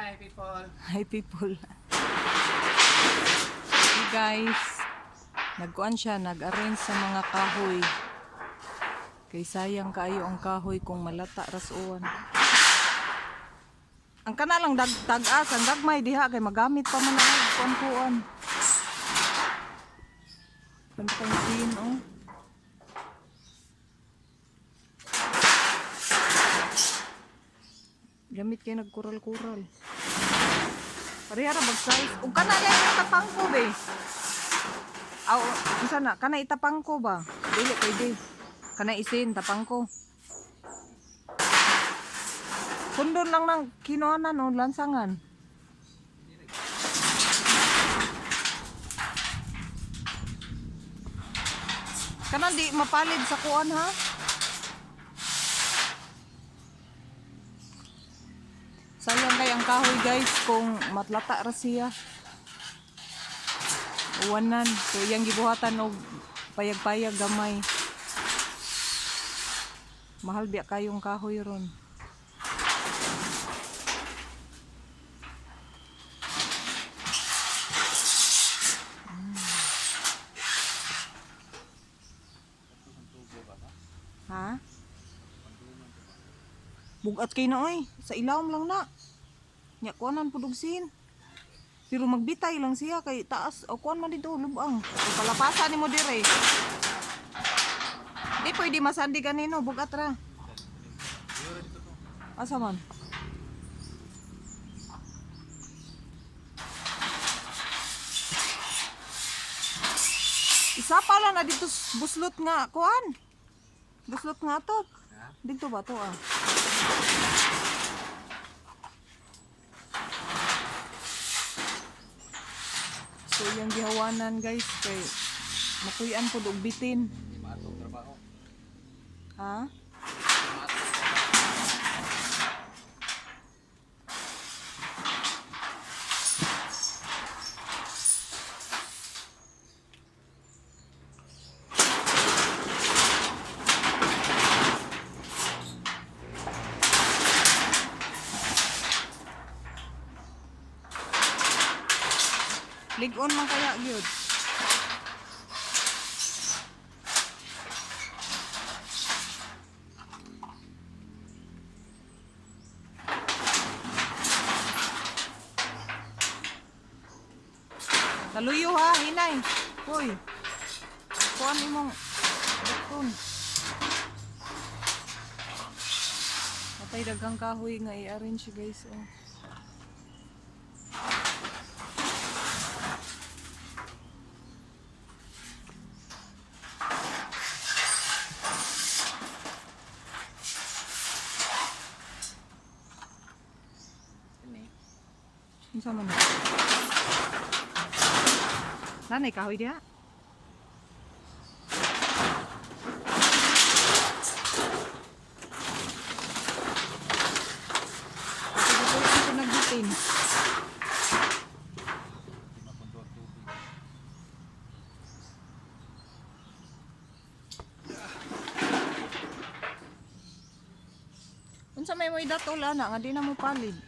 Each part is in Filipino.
Hi people. Hi people. Hey guys. Nagkuan siya, nag-arrange sa mga kahoy. Kay sayang kaayo ang kahoy kung malata rasuan. Ang kana lang tag-as, ang gagmay diha kay magamit pa man ang kuan-kuan. Pansin oh. Gamit kay nagkural-kural. Parihara bag size. Ug kana lang itapang ko be. Aw, unsa na? Kana itapang ko ba? Dili pwede. Kana isin tapang ko. Kundon lang ng kinuanan no lansangan. Kana di mapalid sa kuan ha? Sayang kay ang kahoy guys kung matlata ra siya. Uwanan. So iyang gibuhatan og payag-payag gamay. Mahal biya kayong kahoy ron. Ha? Bugat kay na oy, sa ilawom lang na. Nya kuanan pudugsin. Pero magbitay lang siya kay taas o kuan man dito lubang. So, palapasan nimo dire. Di pwede masandi kanino bugat ra. Asa man? Isa pa lang na dito buslot nga kuan. Buslot nga to. Dito ba to ah? So yung gihawanan guys kay makuyan po og bitin. Ha? Lig-on man kaya gyud. Taluyo ha, hinay. Hoy. Kuan imong button. Patay daghang kahoy nga i-arrange guys oh. Unsa man? Nanay kahoy diha. Ito nagbitin. Unsa may dato lana nga di na mo palid.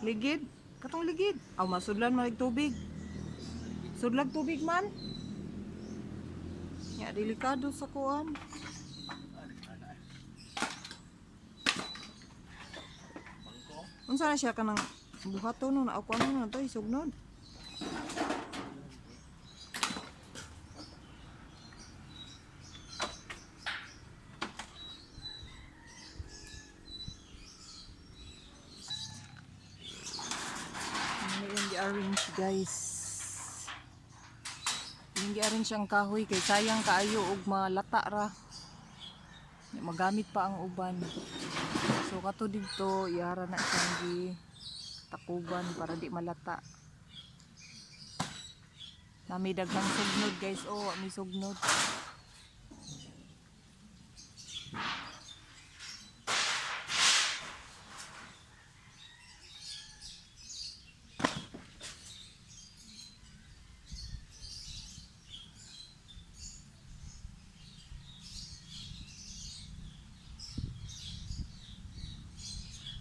Ligid, katong ligid. Aw masudlan man og tubig. Sudlag tubig man. Ya delikado sa kuan. Unsa na siya kanang buhaton no na ako ano na to isugnod. Ano yung arrange guys. Yung gi-arrange ang kahoy kay sayang kaayo og malata ra. Magamit pa ang uban. So kato dito ihara na siyang gi takuban para di malata. Nami daghang sugnod guys. Oh, may sugnod.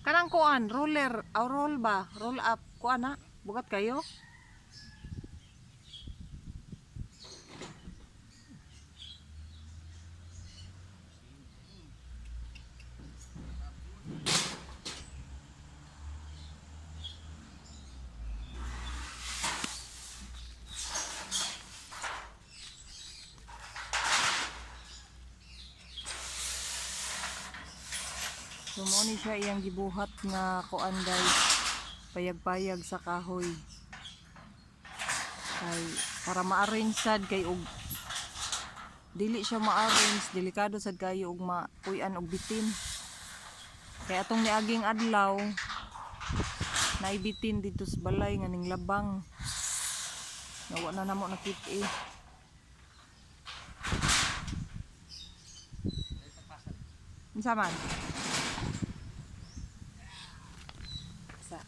Kanang kuan, roller, roll ba? Roll up, kuan na. Bugat kayo. So mo ni siya iyang gibuhat nga kuan guys. Payag-payag sa kahoy. Ay para ma-arrange sad kay og dili siya ma-arrange, delikado sad kayo og mapuy-an og bitin. Kay atong niaging adlaw naibitin dito sa balay nga ning labang. Nawa na namo nakit-i. Unsa man? Sa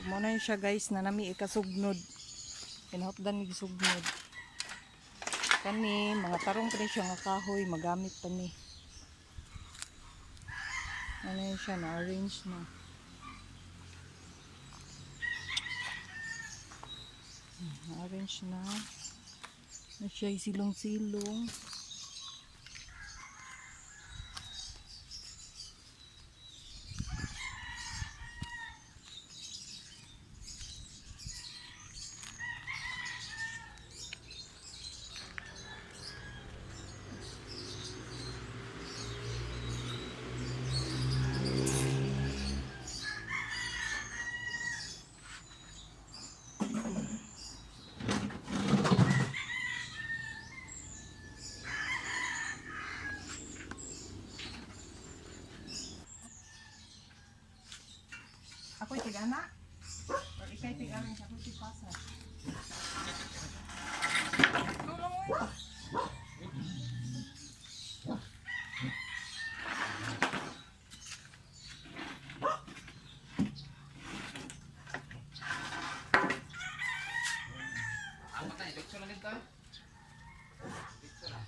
Muna yun siya guys na nami ikasugnod. Pinahotdan ni sugnod. Kani, mga tarong pa siya nga kahoy, magamit pa ni. Ano yun siya, na-arrange na. Na-arrange na. Na siya silong-silong. Ako'y tigana? Or ikay tigana siya? Ako'y tigpasa. Tulong mo yun. Ang matay, dito na dito. Dito na.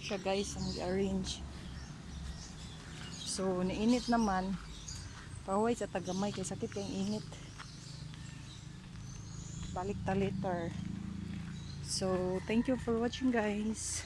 siya guys ang i-arrange. So niinit naman. Pahuway sa tagamay kay sakit kayong init. Balik ta later. So thank you for watching guys.